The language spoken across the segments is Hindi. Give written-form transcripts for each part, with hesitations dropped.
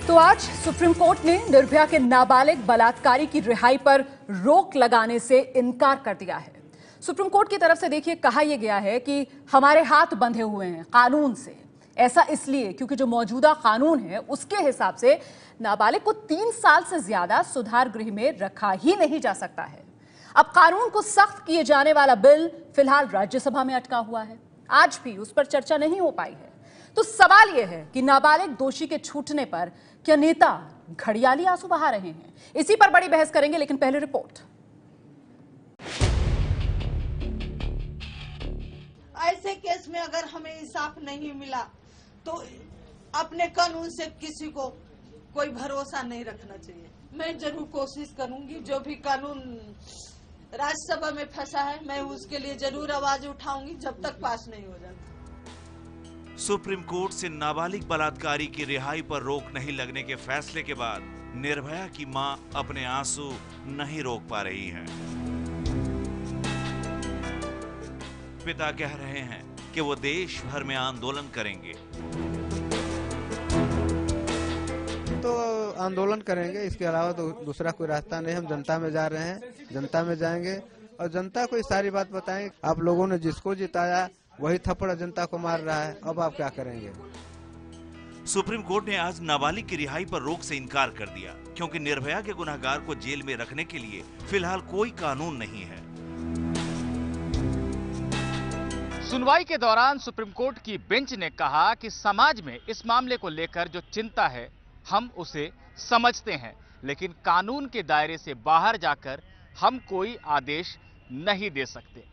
तो आज सुप्रीम कोर्ट ने निर्भया के नाबालिग बलात्कारी की रिहाई पर रोक लगाने से इनकार कर दिया है। सुप्रीम कोर्ट की तरफ से देखिए कहा यह गया है कि हमारे हाथ बंधे हुए हैं कानून से। ऐसा इसलिए क्योंकि जो मौजूदा कानून है उसके हिसाब से नाबालिग को 3 साल से ज्यादा सुधार गृह में रखा ही नहीं जा सकता है। अब कानून को सख्त किए जाने वाला बिल फिलहाल राज्यसभा में अटका हुआ है। आज भी उस पर चर्चा नहीं हो पाई है। तो सवाल यह है कि नाबालिग दोषी के छूटने पर क्या नेता घड़ियाली आंसू बहा रहे हैं? इसी पर बड़ी बहस करेंगे, लेकिन पहले रिपोर्ट। ऐसे केस में अगर हमें इंसाफ नहीं मिला तो अपने कानून से किसी को कोई भरोसा नहीं रखना चाहिए। मैं जरूर कोशिश करूंगी, जो भी कानून राज्यसभा में फंसा है मैं उसके लिए जरूर आवाज उठाऊंगी जब तक पास नहीं हो जाता। सुप्रीम कोर्ट से नाबालिग बलात्कारी की रिहाई पर रोक नहीं लगने के फैसले के बाद निर्भया की मां अपने आंसू नहीं रोक पा रही है। पिता कह रहे हैं कि वो देश भर में आंदोलन करेंगे। तो आंदोलन करेंगे, इसके अलावा तो दूसरा कोई रास्ता नहीं। हम जनता में जा रहे हैं, जनता में जाएंगे और जनता को ये सारी बात बताएंगे। आप लोगों ने जिसको जिताया वही थप्पड़ जनता को मार रहा है, अब आप क्या करेंगे? सुप्रीम कोर्ट ने आज नाबालिग की रिहाई पर रोक से इनकार कर दिया क्योंकि निर्भया के गुनहगार को जेल में रखने के लिए फिलहाल कोई कानून नहीं है। सुनवाई के दौरान सुप्रीम कोर्ट की बेंच ने कहा कि समाज में इस मामले को लेकर जो चिंता है हम उसे समझते हैं, लेकिन कानून के दायरे से बाहर जाकर हम कोई आदेश नहीं दे सकते।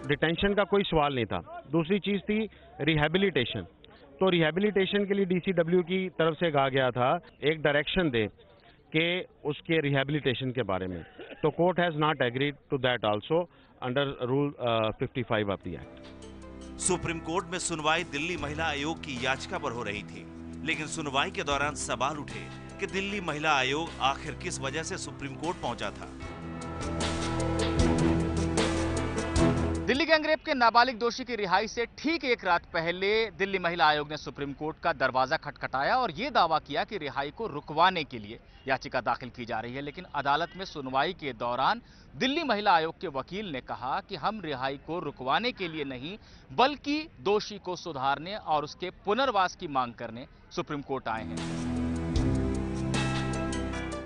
डिटेंशन का कोई सवाल नहीं था। दूसरी चीज थी रिहैबिलिटेशन। तो रिहैबिलिटेशन के लिए डीसीडब्ल्यू की तरफ से कहा गया था एक डायरेक्शन दे कि उसके रिहैबिलिटेशन के बारे में। तो court has not agreed to that also under rule 55 of the act. Supreme court में सुनवाई दिल्ली महिला आयोग की याचिका पर हो रही थी, लेकिन सुनवाई के दौरान सवाल उठे कि दिल्ली महिला आयोग आखिर किस वजह से सुप्रीम कोर्ट पहुंचा था। दिल्ली गैंगरेप के नाबालिग दोषी की रिहाई से ठीक एक रात पहले दिल्ली महिला आयोग ने सुप्रीम कोर्ट का दरवाजा खटखटाया और यह दावा किया कि रिहाई को रुकवाने के लिए याचिका दाखिल की जा रही है। लेकिन अदालत में सुनवाई के दौरान दिल्ली महिला आयोग के वकील ने कहा कि हम रिहाई को रुकवाने के लिए नहीं बल्कि दोषी को सुधारने और उसके पुनर्वास की मांग करने सुप्रीम कोर्ट आए हैं।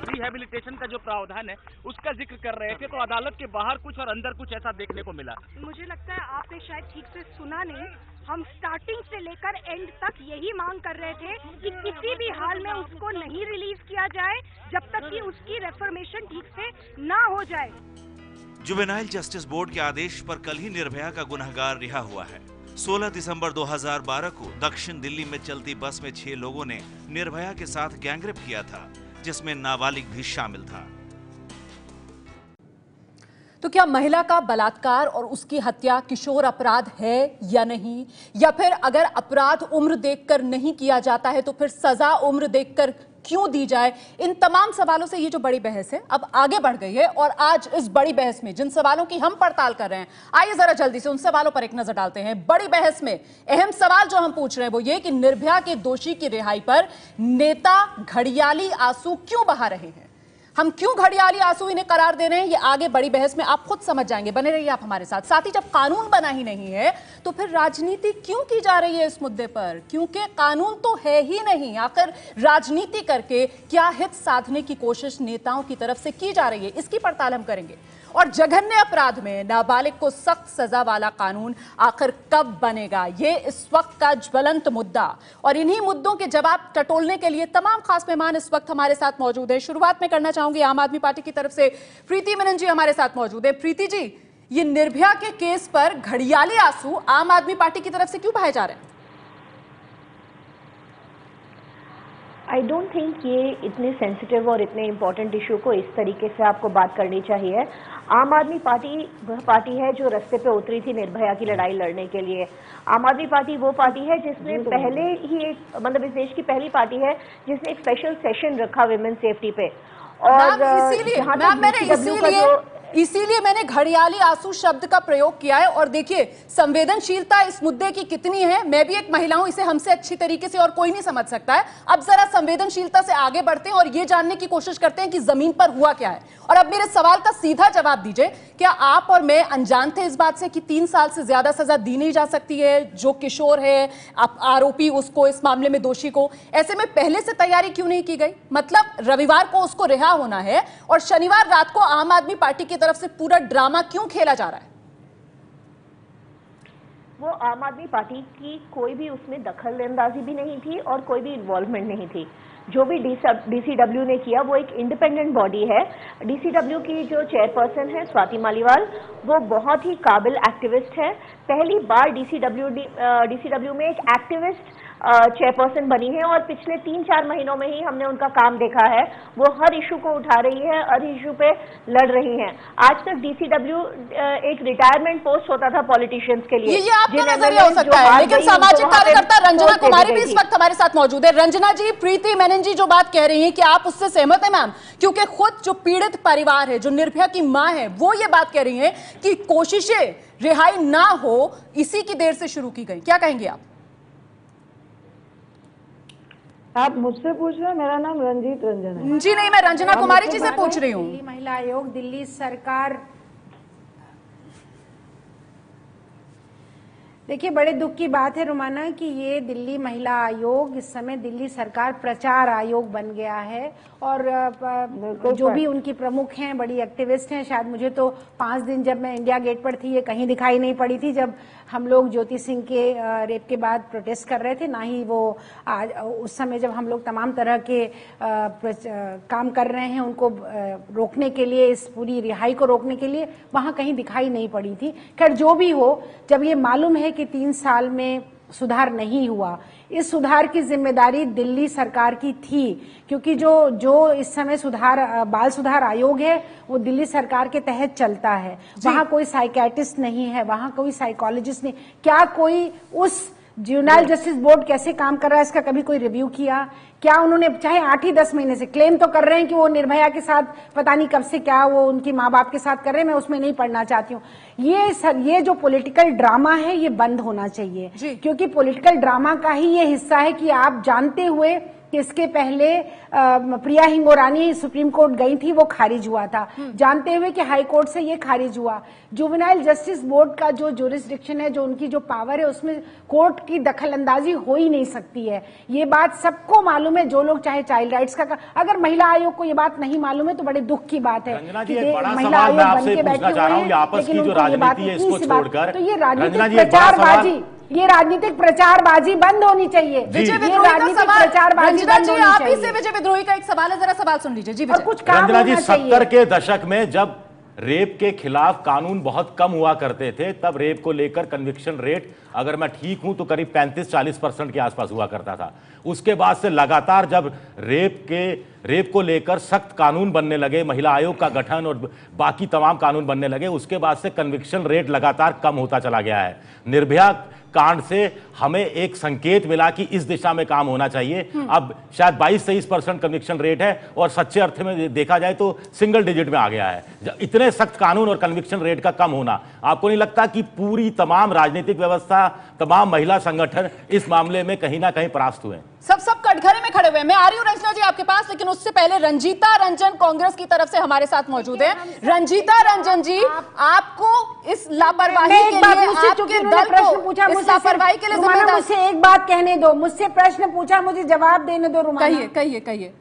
रिहैबिलिटेशन का जो प्रावधान है उसका जिक्र कर रहे थे, तो अदालत के बाहर कुछ और अंदर कुछ ऐसा देखने को मिला। मुझे लगता है आपने शायद ठीक से सुना नहीं। हम स्टार्टिंग से लेकर एंड तक यही मांग कर रहे थे कि किसी भी हाल में उसको नहीं रिलीज किया जाए जब तक कि उसकी रेफर्मेशन ठीक से ना हो जाए। जुवेनाइल जस्टिस बोर्ड के आदेश पर कल ही निर्भया का गुनहगार रिहा हुआ है। 16 दिसंबर 2012 को दक्षिण दिल्ली में चलती बस में 6 लोगों ने निर्भया के साथ गैंगरेप किया था, जिसमें नाबालिग भी शामिल था। तो क्या महिला का बलात्कार और उसकी हत्या किशोर अपराध है या नहीं, या फिर अगर अपराध उम्र देखकर नहीं किया जाता है तो फिर सजा उम्र देखकर क्यों दी जाए? इन तमाम सवालों से ये जो बड़ी बहस है अब आगे बढ़ गई है। और आज इस बड़ी बहस में जिन सवालों की हम पड़ताल कर रहे हैं, आइए जरा जल्दी से उन सवालों पर एक नजर डालते हैं। बड़ी बहस में अहम सवाल जो हम पूछ रहे हैं वो ये कि निर्भया के दोषी की रिहाई पर नेता घड़ियाली आंसू क्यों बहा रहे हैं? हम क्यों घड़ियाली आंसू इन्हें करार दे रहे हैं, ये आगे बड़ी बहस में आप खुद समझ जाएंगे। बने रहिए आप हमारे साथ। साथ ही जब कानून बना ही नहीं है तो फिर राजनीति क्यों की जा रही है इस मुद्दे पर? क्योंकि कानून तो है ही नहीं। आखिर राजनीति करके क्या हित साधने की कोशिश नेताओं की तरफ से की जा रही है, इसकी पड़ताल हम करेंगे। और जघन्य अपराध में नाबालिग को सख्त सजा वाला कानून आखिर कब बनेगा, ये इस वक्त का ज्वलंत मुद्दा। और इन्हीं मुद्दों के जवाब टटोलने के लिए तमाम खास मेहमान इस वक्त हमारे साथ मौजूद हैं। शुरुआत में करना चाहूंगी आम आदमी पार्टी की तरफ से प्रीति मेनन जी हमारे साथ मौजूद है। प्रीति जी, ये निर्भया के केस पर घड़ियाली आंसू आम आदमी पार्टी की तरफ से क्यों बहाए जा रहे हैं? आई डोंट थिंक ये इतने सेंसिटिव और इतने इम्पोर्टेंट इशू को इस तरीके से आपको बात करनी चाहिए। आम आदमी पार्टी वह पार्टी है जो रास्ते पे उतरी थी निर्भया की लड़ाई लड़ने के लिए। आम आदमी पार्टी वो पार्टी है जिसने पहले ही एक मतलब इस देश की पहली पार्टी है जिसने एक स्पेशल सेशन रखा विमेन सेफ्टी पे। और जहां तक इसीलिए मैंने घड़ियाली आंसू शब्द का प्रयोग किया है। और देखिए, संवेदनशीलता इस मुद्दे की कितनी है, मैं भी एक महिला हूं, इसे हमसे अच्छी तरीके से और कोई नहीं समझ सकता है। अब जरा संवेदनशीलता से आगे बढ़ते हैं और ये जानने की कोशिश करते हैं कि जमीन पर हुआ क्या है। और अब मेरे सवाल का सीधा जवाब दीजिए, क्या आप और मैं अनजान थे इस बात से कि 3 साल से ज्यादा सजा दी नहीं जा सकती है जो किशोर है आरोपी, उसको, इस मामले में दोषी को? ऐसे में पहले से तैयारी क्यों नहीं की गई? मतलब रविवार को उसको रिहा होना है और शनिवार रात को आम आदमी पार्टी की तरफ से पूरा ड्रामा क्यों खेला जा रहा है? वो आम आदमी पार्टी की कोई भी उसमें दखल अंदाजी भी नहीं थी और कोई भी इन्वॉल्वमेंट नहीं थी। जो भी डीसीडब्ल्यू ने किया वो एक इंडिपेंडेंट बॉडी है। डीसीडब्ल्यू की जो चेयरपर्सन है स्वाति मालीवाल, वो बहुत ही काबिल एक्टिविस्ट है। पहली बार डीसीडब्ल्यू में एक एक्टिविस्ट चेयरपर्सन बनी है और पिछले 3-4 महीनों में ही हमने उनका काम देखा है। वो हर इशू को उठा रही है, हर इशू पे लड़ रही हैं। आज तक डीसीडब्ल्यू एक रिटायरमेंट पोस्ट होता था पॉलिटिशियंस के लिए। ये आपका नजरिया हो सकता है, लेकिन सामाजिक कार्यकर्ता रंजना कुमारी भी इस वक्त हमारे साथ मौजूद है। रंजना जी, प्रीति मेनन जी जो बात कह रही हैं, कि आप उससे सहमत हैं मैम? क्योंकि खुद जो पीड़ित परिवार है, जो निर्भया की मां है, वो ये बात कह रही है कि कोशिशें रिहाई ना हो इसी की देर से शुरू की गई। क्या कहेंगे आप मुझसे पूछ रहे हैं? मेरा नाम रंजीत रंजन है। जी नहीं, मैं रंजना कुमारी जी से पूछ रही हूँ। दिल्ली महिला आयोग, दिल्ली सरकार, देखिए बड़े दुख की बात है रुमाना कि ये दिल्ली महिला आयोग इस समय दिल्ली सरकार प्रचार आयोग बन गया है और जो भी उनकी प्रमुख हैं, बड़ी एक्टिविस्ट हैं। शायद मुझे तो 5 दिन जब मैं इंडिया गेट पर थी, ये कहीं दिखाई नहीं पड़ी थी जब हम लोग ज्योति सिंह के रेप के बाद प्रोटेस्ट कर रहे थे, ना ही वो आज उस समय जब हम लोग तमाम तरह के काम कर रहे हैं उनको रोकने के लिए, इस पूरी रिहाई को रोकने के लिए, वहां कहीं दिखाई नहीं पड़ी थी। खैर जो भी हो, जब ये मालूम है कि 3 साल में सुधार नहीं हुआ, इस सुधार की जिम्मेदारी दिल्ली सरकार की थी, क्योंकि जो इस समय बाल सुधार आयोग है वो दिल्ली सरकार के तहत चलता है। वहां कोई साइकियाट्रिस्ट नहीं है, वहां कोई साइकोलॉजिस्ट नहीं। क्या कोई उस जुवेनाइल जस्टिस बोर्ड कैसे काम कर रहा है इसका कभी कोई रिव्यू किया? क्या उन्होंने, चाहे 8 ही 10 महीने से क्लेम तो कर रहे हैं कि वो निर्भया के साथ पता नहीं कब से क्या वो उनकी माँ बाप के साथ कर रहे हैं, मैं उसमें नहीं पढ़ना चाहती हूँ। ये जो पॉलिटिकल ड्रामा है ये बंद होना चाहिए, क्योंकि पॉलिटिकल ड्रामा का ही ये हिस्सा है कि आप जानते हुए कि इसके पहले प्रिया हिंगोरानी सुप्रीम कोर्ट गई थी, वो खारिज हुआ था, जानते हुए कि हाई कोर्ट से ये खारिज हुआ। जुवेनाइल जस्टिस बोर्ड का जो जुरिस्डिक्शन है, जो उनकी जो पावर है, उसमें कोर्ट की दखल अंदाजी हो ही नहीं सकती है। ये बात सबको मालूम है, जो लोग चाहे चाइल्ड राइट्स का, अगर महिला आयोग को ये बात नहीं मालूम है तो बड़े दुख की बात है कि महिला आयोग बन के बैठे हुए हैं, लेकिन उनको ये बात नहीं सी बात। तो ये राजनीतिक प्रचारबाजी, ये राजनीतिक प्रचारबाजी बंद होनी चाहिए। विजय विद्रोही का सवाल, रंजना जी आप ही से विजय विद्रोही का एक सवाल है, जरा सवाल सुन लीजिए। जी विजय। कुछ रंजना जी, 70 के दशक में जब रेप के खिलाफ कानून बहुत कम हुआ करते थे, तब रेप को लेकर कन्विक्शन रेट, अगर मैं ठीक हूं तो करीब 35-40% के आसपास हुआ करता था। उसके बाद से लगातार जब रेप को लेकर सख्त कानून बनने लगे, महिला आयोग का गठन और बाकी तमाम कानून बनने लगे, उसके बाद से कन्विक्शन रेट लगातार कम होता चला गया है। निर्भया कांड से हमें एक संकेत मिला कि इस दिशा में काम होना चाहिए। अब शायद 22-23% कन्विक्शन रेट है और सच्चे अर्थ में देखा जाए तो सिंगल डिजिट में आ गया है। इतने सख्त कानून और कन्विक्शन रेट का कम होना, आपको नहीं लगता कि पूरी तमाम राजनीतिक व्यवस्था, तमाम महिला संगठन इस मामले में कहीं ना कहीं परास्त हुए? सब कटघरे में खड़े हुए। मैं आ रही हूँ रंजना जी आपके पास, लेकिन उससे पहले रंजीता रंजन कांग्रेस की तरफ से हमारे साथ मौजूद है। रंजीता रंजन जी, आपको इस लापरवाही के लिए, आपके दल को इस लापरवाही के लिए जिम्मेदार? मुझसे एक बात कहने दो, मुझसे प्रश्न पूछा, मुझे जवाब देने दो रुमाना। कहिए।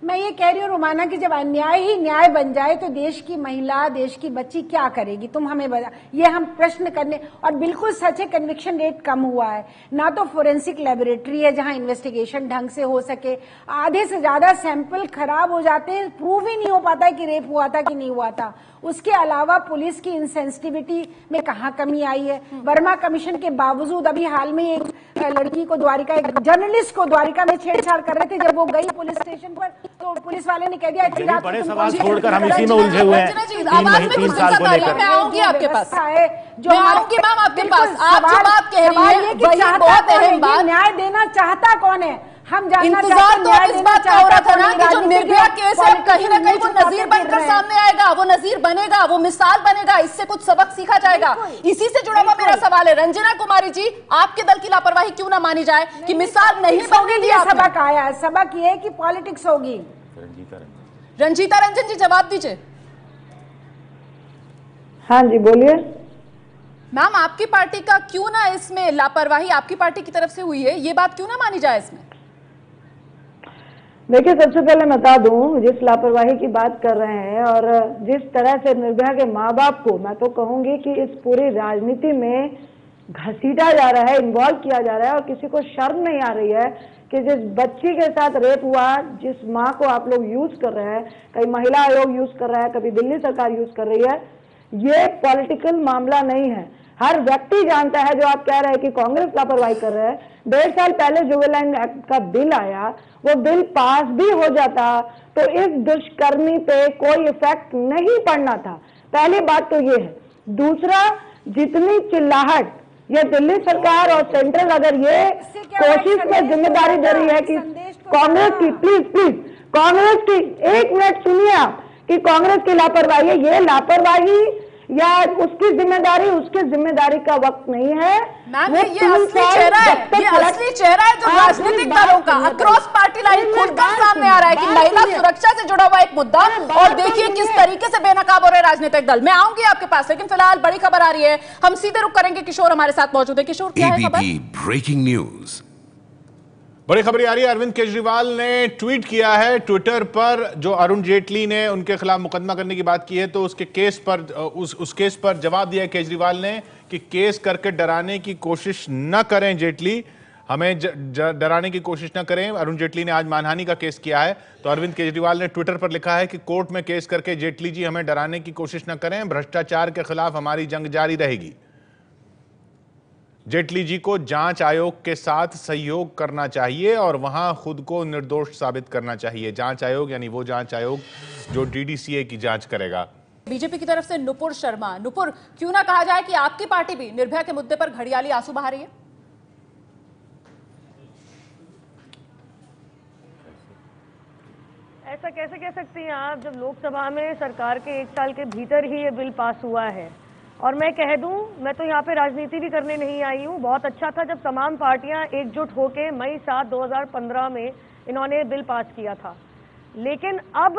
मैं ये कह रही हूँ रुमाना कि जब अन्याय ही न्याय बन जाए तो देश की महिला, देश की बच्ची क्या करेगी? तुम हमें बता, ये हम प्रश्न करने। और बिल्कुल सच है, कन्विक्शन रेट कम हुआ है। ना तो फोरेंसिक लेबोरेटरी है जहां इन्वेस्टिगेशन ढंग से हो सके, आधे से ज्यादा सैंपल खराब हो जाते हैं, प्रूव ही नहीं हो पाता है कि रेप हुआ था कि नहीं हुआ था। उसके अलावा पुलिस की इंसेंसिटिविटी में कहाँ कमी आई है? वर्मा कमीशन के बावजूद अभी हाल में एक लड़की को द्वारिका, एक जर्नलिस्ट को द्वारिका में छेड़छाड़ कर रहे थे, जब वो गई पुलिस स्टेशन पर तो पुलिस वाले ने कह दिया इतनी रात बड़े सवाल छोड़कर हम इसी में उलझे हुए हैं। 3 साल को लेकर मैं आऊंगी आपके पास, जो आऊंगी मैम आपके पास। आप जो बात कह रही है वही बहुत अहम बात। न्याय देना चाहता कौन है? हम जानना इंतजार तो इस बात का हो रहा था ना कि जो निर्भया केस है कहीं ना कहीं वो नजीर बनकर सामने आएगा, वो नजीर बनेगा, वो मिसाल बनेगा, इससे कुछ सबक सीखा जाएगा। इसी से जुड़ा हुआ मेरा सवाल है, रंजना कुमारी जी, आपके दल की लापरवाही क्यों ना मानी जाए कि मिसाल नहीं बनने दी? सबक आया, सबक ये कि पॉलिटिक्स होगी। रंजीता रंजन जी जवाब दीजिए। हाँ जी बोलिए मैम, आपकी पार्टी का क्यों ना इसमें लापरवाही आपकी पार्टी की तरफ से हुई है, ये बात क्यों ना मानी जाए इसमें? देखिए, सबसे पहले बता दूं, जिस लापरवाही की बात कर रहे हैं और जिस तरह से निर्भया के माँ बाप को, मैं तो कहूंगी कि इस पूरी राजनीति में घसीटा जा रहा है, इन्वॉल्व किया जा रहा है, और किसी को शर्म नहीं आ रही है कि जिस बच्ची के साथ रेप हुआ, जिस माँ को आप लोग यूज कर रहे हैं, कहीं महिला आयोग यूज कर रहा है, कभी दिल्ली सरकार यूज कर रही है, ये पॉलिटिकल मामला नहीं है। हर व्यक्ति जानता है, जो आप कह रहे हैं कि कांग्रेस लापरवाही कर रहे हैं, 1.5 साल पहले जुवेनाइल एक्ट का बिल आया, वो बिल पास भी हो जाता तो इस दुष्कर्मी पे कोई इफेक्ट नहीं पड़ना था। पहली बात तो ये है। दूसरा, जितनी चिल्लाहट ये दिल्ली सरकार और सेंट्रल अगर ये कोशिश में जिम्मेदारी दे रही है कि कांग्रेस की, प्लीज कांग्रेस की, 1 मिनट सुनिए आप, कि कांग्रेस की लापरवाही है, ये लापरवाही या उसकी जिम्मेदारी, उसकी जिम्मेदारी का वक्त नहीं है। मैम, ये असली चेहरा है, ये असली चेहरा है जो राजनीतिक दलों का अक्रॉस पार्टी लाइन खुलकर सामने आ रहा है कि महिला सुरक्षा से जुड़ा हुआ एक मुद्दा, और देखिए किस तरीके से बेनकाब हो रहे राजनीतिक दल। मैं आऊंगी आपके पास, लेकिन फिलहाल बड़ी खबर आ रही है, हम सीधे रुक करेंगे। किशोर हमारे साथ मौजूद है। किशोर, क्या है खबर? ब्रेकिंग न्यूज, बड़ी खबर आ रही है। अरविंद केजरीवाल ने ट्वीट किया है ट्विटर पर, जो अरुण जेटली ने उनके खिलाफ मुकदमा करने की बात की है, तो उसके केस पर, उस केस पर जवाब दिया है केजरीवाल ने कि केस करके डराने की कोशिश न करें जेटली, हमें डराने की कोशिश न करें। अरुण जेटली ने आज मानहानि का केस किया है, तो अरविंद केजरीवाल ने ट्विटर पर लिखा है कि कोर्ट में केस करके जेटली जी हमें डराने की कोशिश न करें, भ्रष्टाचार के खिलाफ हमारी जंग जारी रहेगी। जेटली जी को जांच आयोग के साथ सहयोग करना चाहिए और वहां खुद को निर्दोष साबित करना चाहिए। जांच आयोग यानी वो जांच आयोग जो डीडीसीए की जांच करेगा। बीजेपी की तरफ से नुपुर शर्मा। नुपुर, क्यों ना कहा जाए कि आपकी पार्टी भी निर्भया के मुद्दे पर घड़ियाली आंसू बहा रही है? ऐसा कैसे कह सकती हैं आप, जब लोकसभा में सरकार के 1 साल के भीतर ही ये बिल पास हुआ है। और मैं कह दूं, मैं तो यहाँ पे राजनीति भी करने नहीं आई हूँ। बहुत अच्छा था जब तमाम पार्टियां एकजुट होकर मई 7, 2015 में इन्होंने बिल पास किया था। लेकिन अब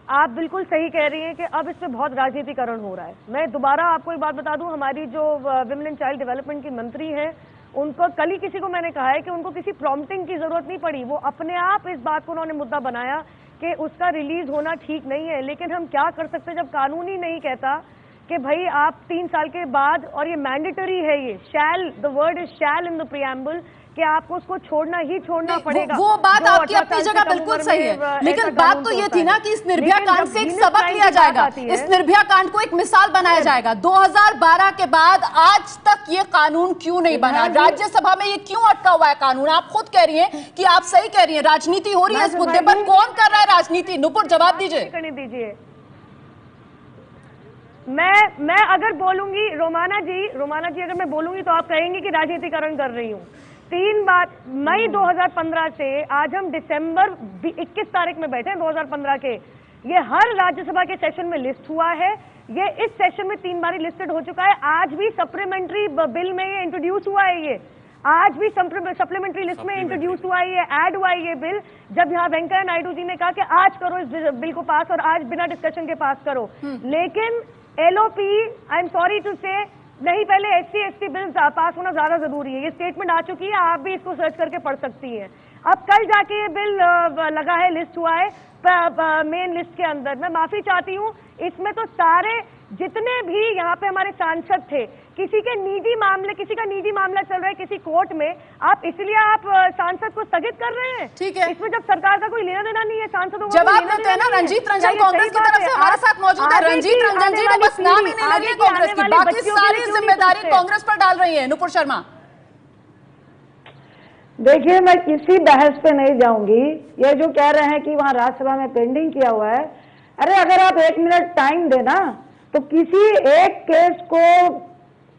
आप बिल्कुल सही कह रही हैं कि अब इस पे बहुत राजनीतिकरण हो रहा है। मैं दोबारा आपको एक बात बता दूं, हमारी जो विमेन एंड चाइल्ड डेवलपमेंट की मंत्री हैं, उनको कल ही किसी को मैंने कहा है कि उनको किसी प्रॉम्प्टिंग की जरूरत नहीं पड़ी, वो अपने आप इस बात को उन्होंने मुद्दा बनाया कि उसका रिलीज होना ठीक नहीं है। लेकिन हम क्या कर सकते हैं जब कानून ही नहीं कहता कि भाई आप 3 साल के बाद, और ये मैंडेटरी है, ये shall, the word is shall in the preamble, कि आपको उसको छोड़ना ही छोड़ना पड़ेगा। वो बात आपकी अपनी जगह बिल्कुल सही है, लेकिन बात तो ये थी ना कि इस निर्भया कांड से एक सबक लिया जाएगा, इस निर्भया कांड को एक मिसाल बनाया जाएगा। 2012 के बाद आज तक ये कानून क्यों नहीं बना? राज्यसभा में ये क्यों अटका हुआ है कानून? आप खुद कह रही हैं कि आप सही कह रही हैं, राजनीति हो रही है इस मुद्दे पर। कौन कर रहा है राजनीति? नुपुर, जवाब दीजिए। करने दीजिए। मैं अगर बोलूंगी, रोमाना जी अगर मैं बोलूंगी तो आप कहेंगे कि राजनीतिकरण कर रही हूँ। 3 बार मई 2015 से आज हम दिसंबर 21 तारीख में बैठे हैं 2015 के, ये हर राज्यसभा के सेशन में लिस्ट हुआ है। ये इस सेशन में 3 बार लिस्टेड हो चुका है। आज भी सप्लीमेंट्री बिल में ये इंट्रोड्यूस हुआ है, ये आज भी सप्लीमेंट्री लिस्ट में इंट्रोड्यूस हुआ है, ये ऐड हुआ है ये बिल। जब यहाँ वेंकैया नायडू जी ने कहा कि आज करो इस बिल को पास, और आज बिना डिस्कशन के पास करो। लेकिन LOP, I am sorry to say, नहीं, पहले SC ST बिल पास होना ज्यादा जरूरी है। ये स्टेटमेंट आ चुकी है, आप भी इसको सर्च करके पढ़ सकती हैं। अब कल जाके ये बिल लगा है, लिस्ट हुआ है मेन लिस्ट के अंदर। मैं माफी चाहती हूँ, इसमें तो सारे जितने भी यहाँ पे हमारे सांसद थे, किसी का निजी मामला चल रहा है किसी कोर्ट में, आप इसलिए आप सांसद को स्थगित कर रहे हैं। ठीक है, इसमें जब सरकार का कोई लेना देना नहीं है, सांसदों को जवाब देते हैं ना। रंजीत रंजन कांग्रेस की तरफ से हमारे साथ मौजूद है। रंजीत रंजन जी को बस नाम ही नहीं लगी कांग्रेस की, बाकी सारी जिम्मेदारी कांग्रेस पर डाल रही है। नुपुर शर्मा, देखिए, मैं किसी बहस पे नहीं जाऊंगी। ये जो कह रहे हैं कि वहां राज्यसभा में पेंडिंग किया हुआ है, अरे अगर आप 1 मिनट टाइम देना तो किसी एक केस को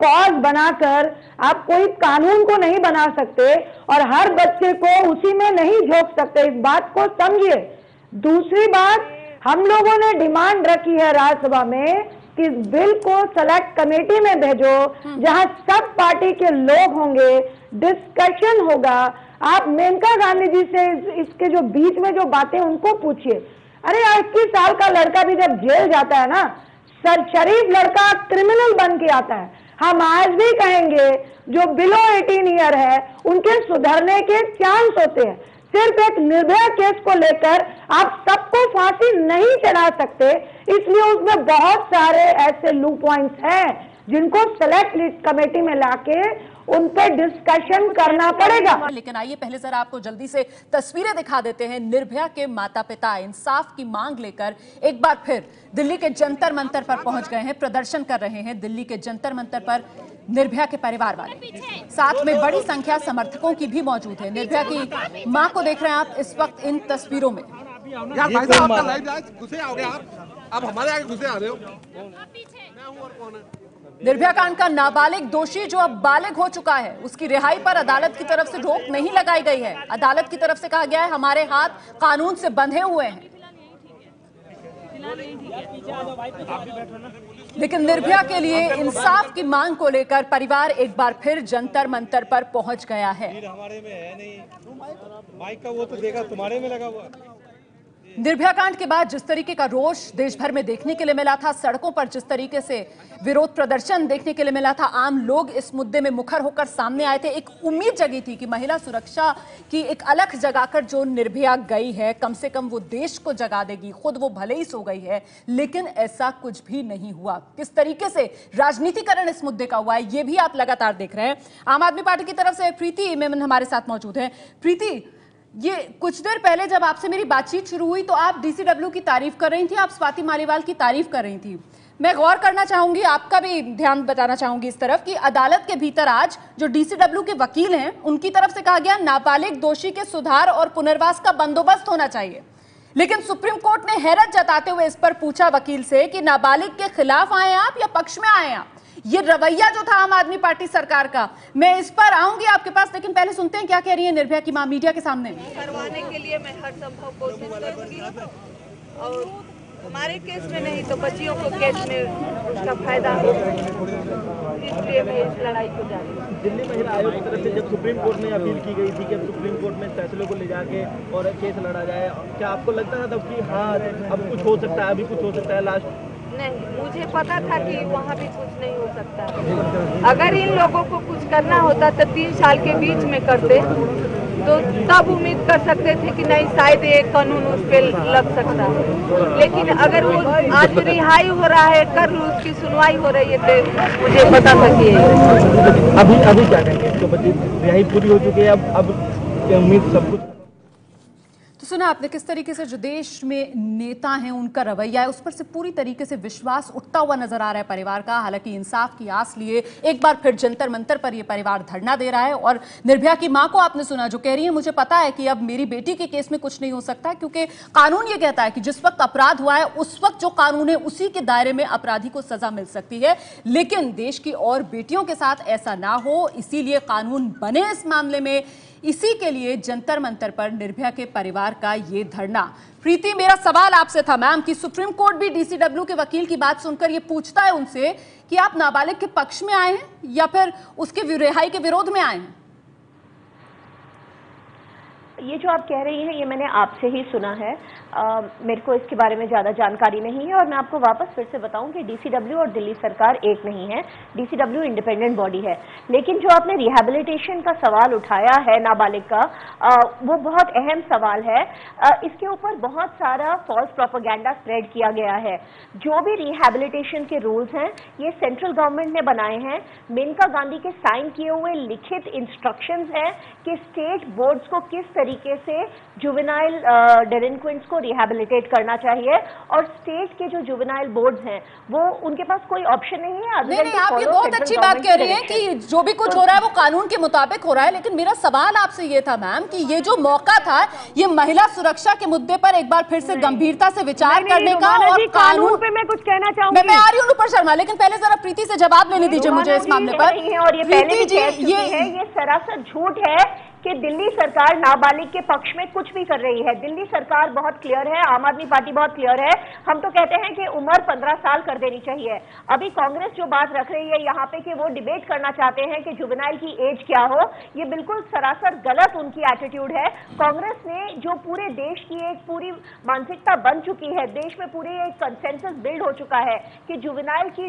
कॉज बनाकर आप कोई कानून को नहीं बना सकते और हर बच्चे को उसी में नहीं झोंक सकते, इस बात को समझिए। दूसरी बात, हम लोगों ने डिमांड रखी है राज्यसभा में कि इस बिल को सेलेक्ट कमेटी में भेजो, जहां सब पार्टी के लोग होंगे, डिस्कशन होगा। आप मेनका गांधी जी से इसके जो बीच में जो बातें उनको पूछिए। अरे 21 साल का लड़का भी जब जेल जाता है ना, शरीफ लड़का क्रिमिनल बन के आता है। हम आज भी कहेंगे जो बिलो 18 ईयर है उनके सुधरने के चांस होते हैं। सिर्फ एक निर्भया केस को लेकर आप सबको फांसी नहीं चढ़ा सकते, इसलिए उसमें बहुत सारे ऐसे लू पॉइंट्स हैं जिनको सेलेक्ट कमेटी में लाके उन पे डिस्कशन करना पड़ेगा। लेकिन आइए पहले जरा आपको जल्दी से तस्वीरें दिखा देते हैं। निर्भया के माता पिता इंसाफ की मांग लेकर एक बार फिर दिल्ली के जंतर मंतर पर पहुंच गए हैं, प्रदर्शन कर रहे हैं। दिल्ली के जंतर मंतर पर निर्भया के परिवार वाले, साथ में बड़ी संख्या समर्थकों की भी मौजूद है। निर्भया की मां को देख रहे हैं आप इस वक्त इन तस्वीरों में। यार भाई साहब आपका लाइव घुसे आओगे आप हमारे आगे घुसे आ रहे हो। निर्भया कांड का नाबालिग दोषी जो अब बालिग हो चुका है, उसकी रिहाई पर अदालत की तरफ से रोक नहीं लगाई गई है। अदालत की तरफ से कहा गया है हमारे हाथ कानून से बंधे हुए हैं। लेकिन निर्भया के लिए इंसाफ की मांग को लेकर परिवार एक बार फिर जंतर मंतर पर पहुंच गया है। हमारे में है नहीं, माइक का वो तो देखा तुम्हारे में लगा हुआ। निर्भया कांड के बाद जिस तरीके का रोष देश भर में देखने के लिए मिला था, सड़कों पर जिस तरीके से विरोध प्रदर्शन देखने के लिए मिला था, आम लोग इस मुद्दे में मुखर होकर सामने आए थे। एक उम्मीद जगी थी कि महिला सुरक्षा की एक अलख जगाकर जो निर्भया गई है, कम से कम वो देश को जगा देगी। खुद वो भले ही सो गई है, लेकिन ऐसा कुछ भी नहीं हुआ। किस तरीके से राजनीतिकरण इस मुद्दे का हुआ है, ये भी आप लगातार देख रहे हैं। आम आदमी पार्टी की तरफ से प्रीति मेमन हमारे साथ मौजूद है। प्रीति, ये कुछ देर पहले जब आपसे मेरी बातचीत शुरू हुई तो आप डीसीडब्ल्यू की तारीफ कर रही थी, आप स्वाति मालीवाल की तारीफ कर रही थी। मैं गौर करना चाहूंगी, आपका भी ध्यान बताना चाहूंगी इस तरफ कि अदालत के भीतर आज जो डीसीडब्ल्यू के वकील हैं, उनकी तरफ से कहा गया नाबालिग दोषी के सुधार और पुनर्वास का बंदोबस्त होना चाहिए। लेकिन सुप्रीम कोर्ट ने हैरत जताते हुए इस पर पूछा वकील से कि नाबालिग के खिलाफ आए आप या पक्ष में आए आप। ये रवैया जो था आम आदमी पार्टी सरकार का, मैं इस पर आऊंगी आपके पास, लेकिन पहले सुनते हैं क्या कह रही है निर्भया की मां मीडिया के सामने। करवाने के लिए मैं हर संभव कोशिश करूंगी और हमारे केस में नहीं तो बच्चियों को केस में उसका फायदा हो, इसलिए मैं इस लड़ाई को जारी। दिल्ली महिला आयोग की तरफ से जब सुप्रीम कोर्ट में अपील की गई थी कि अब सुप्रीम कोर्ट में फैसले को ले जाके और केस लड़ा जाए, क्या आपको लगता था तब कि हाँ अब कुछ हो सकता है, अभी कुछ हो सकता है? लास्ट नहीं, मुझे पता था कि वहाँ भी कुछ नहीं हो सकता। अगर इन लोगों को कुछ करना होता तो 3 साल के बीच में करते, तो तब उम्मीद कर सकते थे कि नहीं शायद एक कानून उस पर लग सकता है। लेकिन अगर वो आज रिहाई हो रहा है, कर लो, उसकी सुनवाई हो रही है, तो मुझे पता था कि अभी क्या करेंगे? तो बच्ची रिहाई पूरी हो चुकी है, अब उम्मीद सब कुछ। तो सुना आपने किस तरीके से जो देश में नेता हैं उनका रवैया है, उस पर से पूरी तरीके से विश्वास उठता हुआ नजर आ रहा है परिवार का। हालांकि इंसाफ की आस लिए एक बार फिर जंतर मंतर पर यह परिवार धरना दे रहा है। और निर्भया की मां को आपने सुना जो कह रही है, मुझे पता है कि अब मेरी बेटी के केस में कुछ नहीं हो सकता, क्योंकि कानून ये कहता है कि जिस वक्त अपराध हुआ है उस वक्त जो कानून है उसी के दायरे में अपराधी को सजा मिल सकती है। लेकिन देश की और बेटियों के साथ ऐसा ना हो, इसीलिए कानून बने इस मामले में। इसी के लिए जंतर मंतर पर निर्भया के परिवार का ये धरना। प्रीति, मेरा सवाल आपसे था मैम कि सुप्रीम कोर्ट भी डीसीडब्ल्यू के वकील की बात सुनकर ये पूछता है उनसे कि आप नाबालिग के पक्ष में आए हैं या फिर उसके रिहाई के विरोध में आए हैं। ये जो आप कह रही हैं ये मैंने आपसे ही सुना है, मेरे को इसके बारे में ज़्यादा जानकारी नहीं है। और मैं आपको वापस फिर से बताऊं कि डीसीडब्ल्यू और दिल्ली सरकार एक नहीं है, डीसीडब्ल्यू इंडिपेंडेंट बॉडी है। लेकिन जो आपने रिहैबिलिटेशन का सवाल उठाया है नाबालिग का, वो बहुत अहम सवाल है। इसके ऊपर बहुत सारा फॉल्स प्रोपेगेंडा स्प्रेड किया गया है। जो भी रिहैबिलिटेशन के रूल्स हैं ये सेंट्रल गवर्नमेंट ने बनाए हैं, मेनका गांधी के साइन किए हुए लिखित इंस्ट्रक्शंस हैं कि स्टेट बोर्ड्स को किस तरीके से जुवेनाइल डेलिंक्वेंट्स को रिहैबिलिटेट करना चाहिए, और स्टेट के जो जुवेनाइल बोर्ड्स हैं वो उनके पास कोई ऑप्शन नहीं है। नहीं, आप ये बहुत अच्छी बात कह रही हैं कि जो भी कुछ हो रहा है वो कानून के मुताबिक हो रहा है, लेकिन मेरा सवाल आपसे ये था मैम कि ये जो मौका था ये महिला सुरक्षा के मुद्दे पर एक बार फिर से गंभीरता से विचार करने का, और कानून पे मैं कुछ कहना चाहूंगी। मैं आ रही हूँ नुपुर शर्मा, लेकिन पहले जरा प्रीति से जवाब लेने दीजिए मुझे इस मामले पर। और ये पहले भी कह चुकी है, ये सरासर झूठ है कि दिल्ली सरकार नाबालिग के पक्ष में कुछ भी कर रही है। दिल्ली सरकार बहुत क्लियर है, आम आदमी पार्टी बहुत क्लियर है। हम तो कहते हैं कि उम्र 15 साल कर देनी चाहिए। अभी कांग्रेस जो बात रख रही है यहाँ पे कि वो डिबेट करना चाहते हैं कि जुवेनाइल की एज क्या हो, ये बिल्कुल सरासर गलत उनकी एटीट्यूड है। कांग्रेस ने जो पूरे देश की एक पूरी मानसिकता बन चुकी है, देश में पूरे एक कंसेंसस बिल्ड हो चुका है कि जुवेनाइल की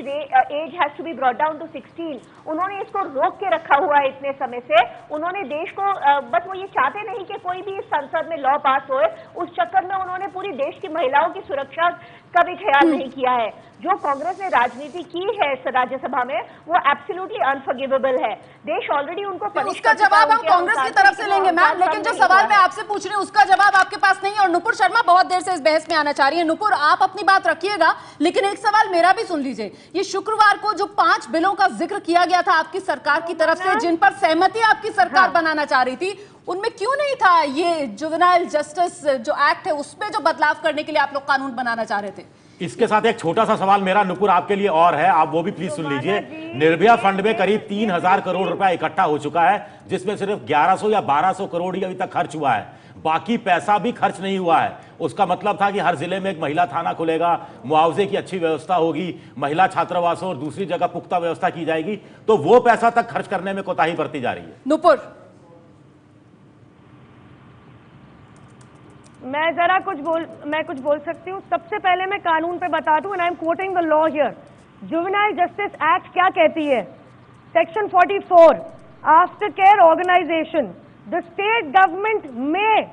age has to be brought down to 16। उन्होंने इसको रोक के रखा हुआ है इतने समय से। उन्होंने देश को बस वो ये चाहते नहीं कि कोई भी संसद में लॉ पास होए, उस चक्कर में उन्होंने पूरी देश की महिलाओं की सुरक्षा का भी ख्याल नहीं किया है। जो कांग्रेस ने राजनीति की है इस राज्यसभा में वो एब्सोल्युटली अनफॉरगिवेबल है। देश ऑलरेडी उनको उसका जवाब हम कांग्रेस की तरफ से लेंगे मैम, लेकिन जो सवाल मैं आपसे पूछ रही हूँ उसका जवाब आपके पास नहीं है, और नुपुर शर्मा बहुत देर से इस बहस में आना चाह रही है। नुपुर, आप अपनी बात रखिएगा, लेकिन एक सवाल मेरा भी सुन लीजिए। ये शुक्रवार को जो 5 बिलों का जिक्र किया गया था आपकी सरकार की तरफ से, जिन पर सहमति आपकी सरकार बनाना चाह रही थी, उनमें क्यों नहीं था ये जुवेनाइल जस्टिस जो एक्ट है उसमें जो बदलाव करने के लिए आप लोग कानून बनाना चाह रहे थे? इसके साथ एक छोटा सा सवाल मेरा नुपुर आपके लिए और है, आप वो भी प्लीज सुन लीजिए। निर्भया फंड में करीब 3000 करोड़ रुपया इकट्ठा हो चुका है, जिसमें सिर्फ 1100 या 1200 करोड़ ही अभी तक खर्च हुआ है, बाकी पैसा भी खर्च नहीं हुआ है। उसका मतलब था कि हर जिले में एक महिला थाना खुलेगा, मुआवजे की अच्छी व्यवस्था होगी, महिला छात्रावासों और दूसरी जगह पुख्ता व्यवस्था की जाएगी, तो वो पैसा तक खर्च करने में कोताही बरती जा रही है। नुपुर, मैं कुछ बोल सकती हूँ। सबसे पहले मैं कानून पे बता दूं, and I am quoting the law here. Juvenile justice act क्या कहती है? Section 44, after care organisation, the state government में,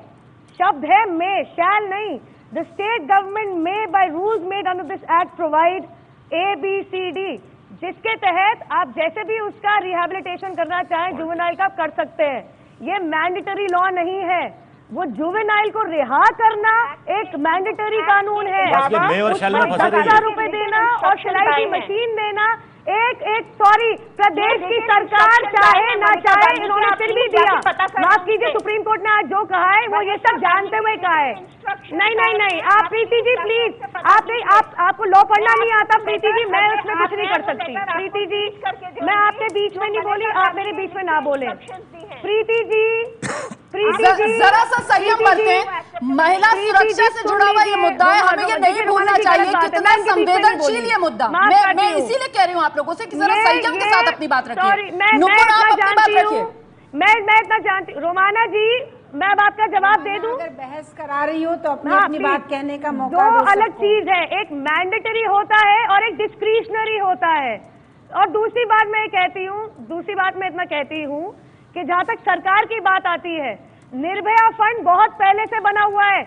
शब्द है में, शैल नहीं, द स्टेट गवर्नमेंट में by rules made under this act provide ABCD, जिसके तहत आप जैसे भी उसका रिहैबिलिटेशन करना चाहें जुवेनाइल का कर सकते हैं। ये मैंडेटरी लॉ नहीं है। वो जुवेनाइल को रिहा करना एक मैंडेटरी कानून है। उसमें 10,000 रुपए देना और सिलाई की मशीन देना, सॉरी, प्रदेश की सरकार चाहे ना चाहे इन्होंने फिर भी दिया। माफ कीजिए, सुप्रीम कोर्ट ने आज जो कहा है वो ये सब जानते हुए कहा है। नहीं, आप प्रीति जी प्लीज, आपको लॉ पढ़ना नहीं आता प्रीति जी, मैं उसमें कुछ नहीं कर सकती। प्रीति जी, मैं आपके बीच में नहीं बोली, आप मेरे बीच में ना बोले। प्रीति जी जरा सा संयम बरतें। महिला सुरक्षा से जुड़ा हुआ ये मुद्दा है, हमें ये नहीं भूलना चाहिए कितना संवेदनशील ये मुद्दा। मैं इसीलिए कह रही हूँ आप लोगों से कि जरा संयम के साथ अपनी बात रखिए। नुपुर, आप अपनी बात रखिए। मैं इतना जानती हूँ। रोमाना जी, मैं अब आपका जवाब दे दूं? अगर बहस करा रही हो तो अपनी बात कहने का मौका दो। अलग चीज है, एक मैंडेटरी होता है और एक डिस्क्रिशनरी होता है। और दूसरी बात मैं इतना कहती हूँ कि जहां तक सरकार की बात आती है, निर्भया फंड बहुत पहले से बना हुआ है।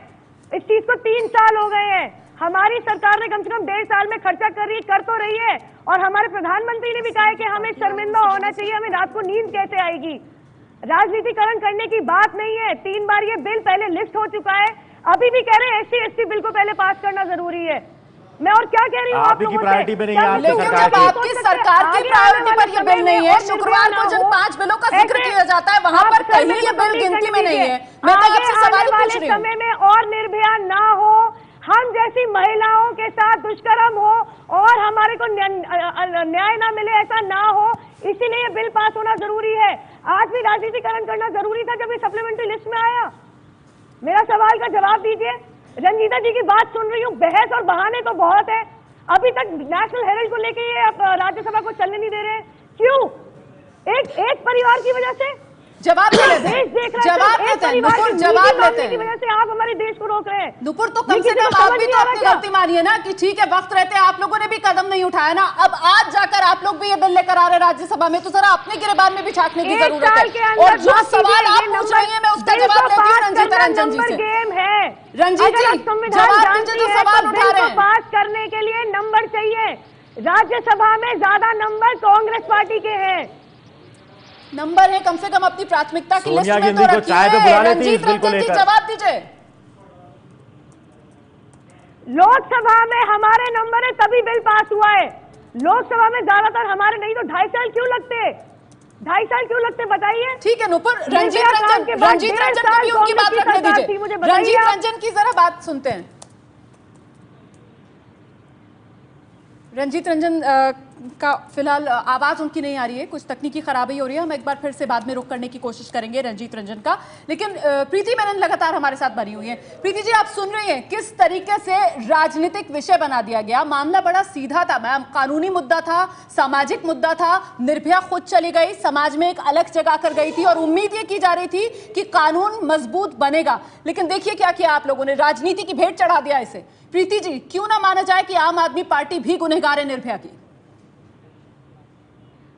इस चीज को 3 साल हो गए हैं। हमारी सरकार ने कम से कम 1.5 साल में खर्चा कर तो रही है, और हमारे प्रधानमंत्री ने भी कहा है कि हमें शर्मिंदा होना चाहिए, हमें रात को नींद कैसे आएगी। राजनीतिकरण करने की बात नहीं है। 3 बार ये बिल पहले लिस्ट हो चुका है, अभी भी कह रहे हैं SC/ST बिल को पहले पास करना जरूरी है। मैं और क्या कह रही हूँ आप लोगों से? प्रायोरिटी में नहीं है आपकी सरकार की प्रायोरिटी पर ये बिल नहीं है। शुक्रवार को जिन 5 बिलों का जिक्र किया जाता है वहां पर कहीं ये बिल गिनती में नहीं है। मैं तो आपसे सवाल पूछ रही हूँ। समय में और निर्भया ना हो, हम जैसी महिलाओं के साथ दुष्कर्म हो और हमारे को न्याय ना मिले, ऐसा ना हो, इसीलिए ये बिल पास होना जरूरी है। आज भी राजनीतिकरण करना जरूरी था जब ये सप्लीमेंट्री लिस्ट में आया। मेरा सवाल का जवाब दीजिए। रंजीता जी की बात सुन रही हूँ, बहस और बहाने तो बहुत है। अभी तक नेशनल हेराल्ड को लेके ये राज्यसभा को चलने नहीं दे रहे। क्यों? एक परिवार की वजह से जवाब लेते हैं, जवाब लेते हैं नुपुर, जवाब लेते हैं। की वजह से आप हमारे देश को रोक रहे हैं। नुपुर, तो कम से कम आप भी तो अपनी गलती मानिए ना कि ठीक है, वक्त रहते आप लोगों ने भी कदम नहीं उठाया ना। अब आज जाकर आप लोग भी ये बिल लेकर आ रहे राज्यसभा में, तो जरा अपने गिरबान में भी झांकने की जरूरत है। और जो सवाल आप पूछ रही है मैं उसका जवाब देती हूँ रंजीता रंजन जी से। रंजीत जी, जवाब दीजिए जो सवाल उठा रहे हैं। पास करने के लिए नंबर चाहिए। राज्यसभा में ज्यादा नंबर कांग्रेस पार्टी के हैं। नंबर है, कम से कम अपनी प्राथमिकता की लिस्ट सोनिया में गांधी तो को चाय पे बुला रखिए। लेती इस रंजीत बिल को रंजन जी लेकर। जवाब दीजिए। लोकसभा में हमारे नंबर है तभी बिल पास हुआ है। लोकसभा में ज्यादातर हमारे नहीं तो 2.5 साल क्यों लगते? 2.5 साल क्यों लगते बताइए? ठीक है नुपुर, रंजीत रंजन को भी उनकी बात रखने दीजिए। रंजीत रंजन की जरा बात सुनते हैं। रंजीत रंजन का फिलहाल आवाज उनकी नहीं आ रही है, कुछ तकनीकी खराबी हो रही है। हम एक बार फिर से बाद में रुक करने की कोशिश करेंगे रंजीत रंजन का। लेकिन प्रीति मेनन लगातार हमारे साथ बनी हुई है। प्रीति जी, आप सुन रही हैं किस तरीके से राजनीतिक विषय बना दिया गया। मामला बड़ा सीधा था मैम, कानूनी मुद्दा था, सामाजिक मुद्दा था। निर्भया खुद चली गई, समाज में एक अलग जगह कर गई थी और उम्मीद ये की जा रही थी कि कानून मजबूत बनेगा। लेकिन देखिए क्या किया आप लोगों ने, राजनीति की भेंट चढ़ा दिया इसे। प्रीति जी, क्यों ना माना जाए कि आम आदमी पार्टी भी गुनहगार है निर्भया की?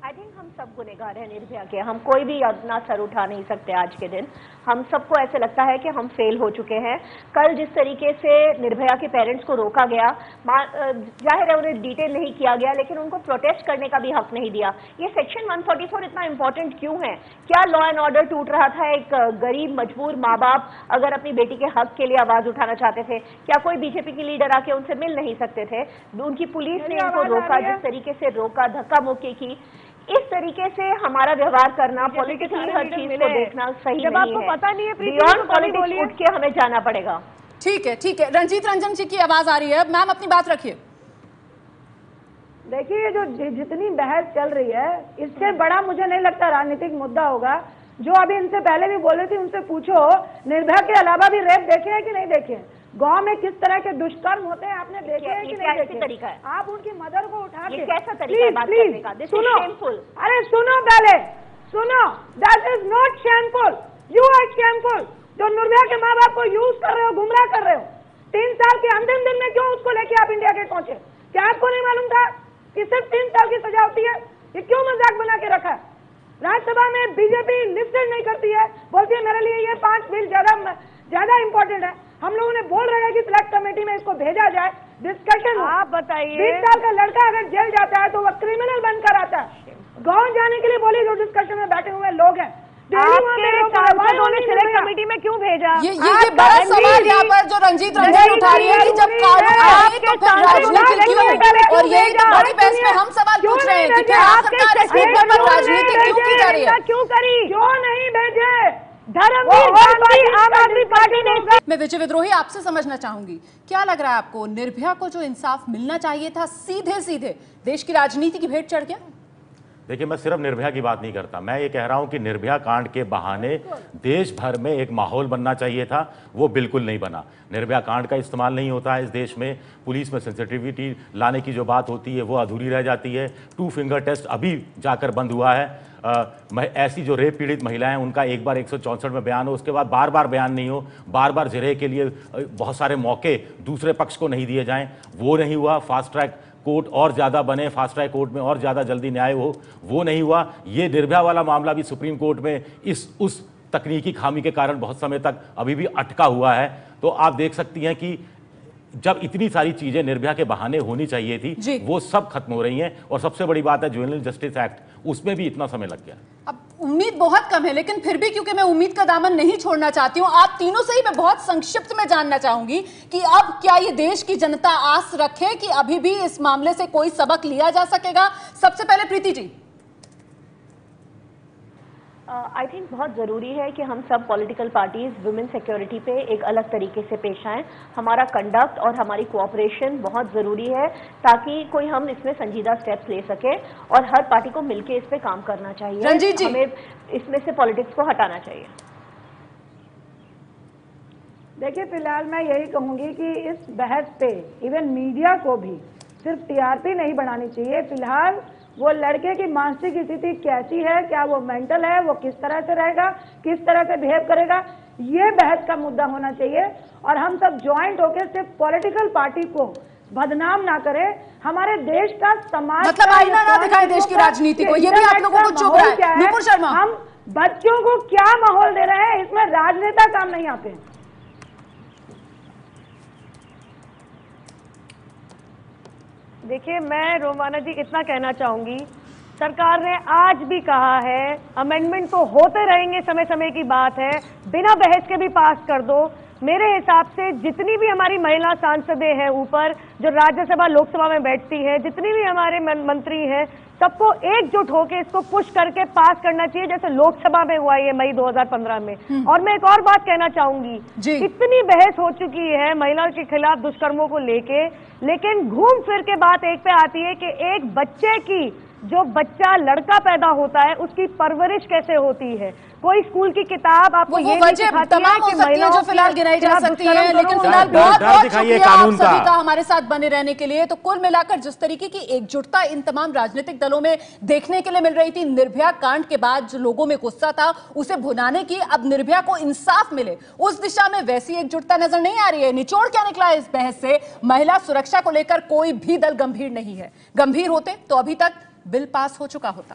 आई थिंक हम सब गुनहगार हैं निर्भया के। हम कोई भी अपना सर उठा नहीं सकते आज के दिन। हम सबको ऐसे लगता है कि हम फेल हो चुके हैं। कल जिस तरीके से निर्भया के पेरेंट्स को रोका गया, जाहिर है उन्हें डिटेन नहीं किया गया, लेकिन उनको प्रोटेस्ट करने का भी हक नहीं दिया। ये सेक्शन 144 इतना इंपॉर्टेंट क्यों है? क्या लॉ एंड ऑर्डर टूट रहा था? एक गरीब मजबूर माँ बाप अगर अपनी बेटी के हक के लिए आवाज उठाना चाहते थे, क्या कोई बीजेपी के लीडर आके उनसे मिल नहीं सकते थे? उनकी पुलिस ने उनको रोका, जिस तरीके से रोका, धक्का मुक्की की। इस तरीके से हमारा व्यवहार करना, पॉलिटिकली हर चीज को देखना सही नहीं है। आपको पता नहीं है, बियॉन्ड पॉलिटिक्स उठ के हमें जाना पड़ेगा। ठीक है, ठीक है। रंजीत रंजन जी की आवाज आ रही है, मैम अपनी बात रखिए। देखिए, जो जितनी बहस चल रही है, इससे बड़ा मुझे नहीं लगता राजनीतिक मुद्दा होगा। जो अभी इनसे पहले भी बोले थे, उनसे पूछो निर्भया के अलावा भी रेप देखे हैं कि नहीं देखे? गांव में किस तरह के दुष्कर्म होते हैं आपने देखे हैं कि नहीं देखे? तरीका है आप उनकी मदर को उठा के, कैसा तरीका है बात करने का? सुनो, अरे सुनो, पहले सुनो, that is not shameful, you are shameful. जो निर्भया के माँ बाप को यूज कर रहे हो, गुमराह कर रहे हो। 3 साल के अंतिम दिन में क्यों उसको लेके आप इंडिया गेट पहुंचे? क्या आपको नहीं मालूम था कि सिर्फ 3 साल की सजा होती है? ये क्यों मजाक बना के रखा है? राज्यसभा में बीजेपी लिस्टेड नहीं करती है, बोलती है मेरे लिए ये 5 बिल ज्यादा इंपॉर्टेंट है। हम लोगों ने बोल रहे हैं कि सिलेक्ट कमेटी में इसको भेजा जाए, डिस्कशन। आप बताइए, 20 साल का लड़का अगर जेल जाता है तो वह क्रिमिनल बनकर आता है। गांव जाने के लिए बोली जो डिस्कशन में बैठे हुए लोग हैं, सिलेक्ट कमेटी में क्यों भेजा? ये बड़ा सवाल यहाँ पर जो रंजीत रंजन उठा रही है कि जब कानून आए तो फिर राजनीति क्यों? और यही तो बड़ी बहस में हम सवाल पूछ रहे हैं कि फिर आखिरकार इस मुद्दे पर राजनीति क्यों की जा रही है? क्यों करी? क्यों नहीं भेजे? मैं विजय विद्रोही आपसे समझना चाहूंगी, क्या लग रहा है आपको, निर्भया को जो इंसाफ मिलना चाहिए था सीधे सीधे देश की राजनीति की भेंट चढ़ गया? देखिए, मैं सिर्फ निर्भया की बात नहीं करता, मैं ये कह रहा हूं कि निर्भया कांड के बहाने देश भर में एक माहौल बनना चाहिए था, वो बिल्कुल नहीं बना। निर्भया कांड का इस्तेमाल नहीं होता है इस देश में। पुलिस में सेंसिटिविटी लाने की जो बात होती है वो अधूरी रह जाती है। 2 फिंगर टेस्ट अभी जाकर बंद हुआ है। ऐसी जो रेप पीड़ित महिलाएं, उनका एक बार 164 में बयान हो, उसके बाद बार बार बयान नहीं हो, बार बार जिरह के लिए बहुत सारे मौके दूसरे पक्ष को नहीं दिए जाएं, वो नहीं हुआ। फास्ट ट्रैक कोर्ट और ज़्यादा बने, फास्ट ट्रैक कोर्ट में और ज़्यादा जल्दी न्याय हो, वो नहीं हुआ। ये निर्भया वाला मामला भी सुप्रीम कोर्ट में उस तकनीकी खामी के कारण बहुत समय तक अभी भी अटका हुआ है। तो आप देख सकती हैं कि जब इतनी सारी चीजें निर्भया के बहाने होनी चाहिए थी, वो सब खत्म हो रही हैं। और सबसे बड़ी बात है जुवेनाइल जस्टिस एक्ट, उसमें भी इतना समय लग गया। अब उम्मीद बहुत कम है, लेकिन फिर भी क्योंकि मैं उम्मीद का दामन नहीं छोड़ना चाहती हूं, आप तीनों से ही मैं बहुत संक्षिप्त में जानना चाहूंगी कि अब क्या ये देश की जनता आस रखे कि अभी भी इस मामले से कोई सबक लिया जा सकेगा? सबसे पहले प्रीति जी। आई थिंक बहुत ज़रूरी है कि हम सब पॉलिटिकल पार्टीज वुमेन सिक्योरिटी पे एक अलग तरीके से पेश आएँ। हमारा कंडक्ट और हमारी कोऑपरेशन बहुत ज़रूरी है ताकि कोई हम इसमें संजीदा स्टेप्स ले सके और हर पार्टी को मिलकर इस पे काम करना चाहिए। रंजीत जी, हमें इसमें से पॉलिटिक्स को हटाना चाहिए। देखिए, फिलहाल मैं यही कहूँगी कि इस बहस पे इवन मीडिया को भी सिर्फ टीआरपी नहीं बनानी चाहिए। फिलहाल वो लड़के की मानसिक स्थिति कैसी है, क्या वो मेंटल है, वो किस तरह से रहेगा, किस तरह से बिहेव करेगा, ये बहस का मुद्दा होना चाहिए। और हम सब ज्वाइंट होकर सिर्फ पॉलिटिकल पार्टी को बदनाम ना करें, हमारे देश का समाज मतलब आईना ना दिखाए देश की राजनीति को, ये भी आप लोगों को चुभ रहा है। नुपुर शर्मा, हम बच्चों को क्या माहौल दे रहे हैं, इसमें राजनेता काम नहीं आते हैं। देखिए, मैं रोमाना जी इतना कहना चाहूंगी सरकार ने आज भी कहा है अमेंडमेंट तो होते रहेंगे, समय समय की बात है, बिना बहस के भी पास कर दो। मेरे हिसाब से जितनी भी हमारी महिला सांसदें हैं ऊपर, जो राज्यसभा लोकसभा में बैठती हैं, जितनी भी हमारे मंत्री हैं, सबको एकजुट होकर इसको पुश करके पास करना चाहिए, जैसे लोकसभा में हुआ ये मई 2015 में। और मैं एक और बात कहना चाहूंगी, इतनी बहस हो चुकी है महिलाओं के खिलाफ दुष्कर्मों को लेके, लेकिन घूम फिर के बात एक पे आती है कि एक बच्चे की, जो बच्चा लड़का पैदा होता है, उसकी परवरिश कैसे होती है। कोई स्कूल की किताब आपको ये नहीं सिखाती तमाम हो सकती है जो फिलहाल गिनाई जा सकती है, लेकिन फिलहाल बहुत बहुत शुक्रिया आप सभी का हमारे साथ बने रहने के लिए। तो कुल मिलाकर जिस तरीके की एकजुटता इन तमाम राजनीतिक दलों में देखने के लिए मिल रही थी, निर्भया कांड के बाद जो लोगों में गुस्सा था उसे भुनाने की, अब निर्भया को इंसाफ मिले उस दिशा में वैसी एकजुटता नजर नहीं आ रही है। निचोड़ क्या निकला है इस बहस से? महिला सुरक्षा को लेकर कोई भी दल गंभीर नहीं है। गंभीर होते तो अभी तक बिल पास हो चुका होता।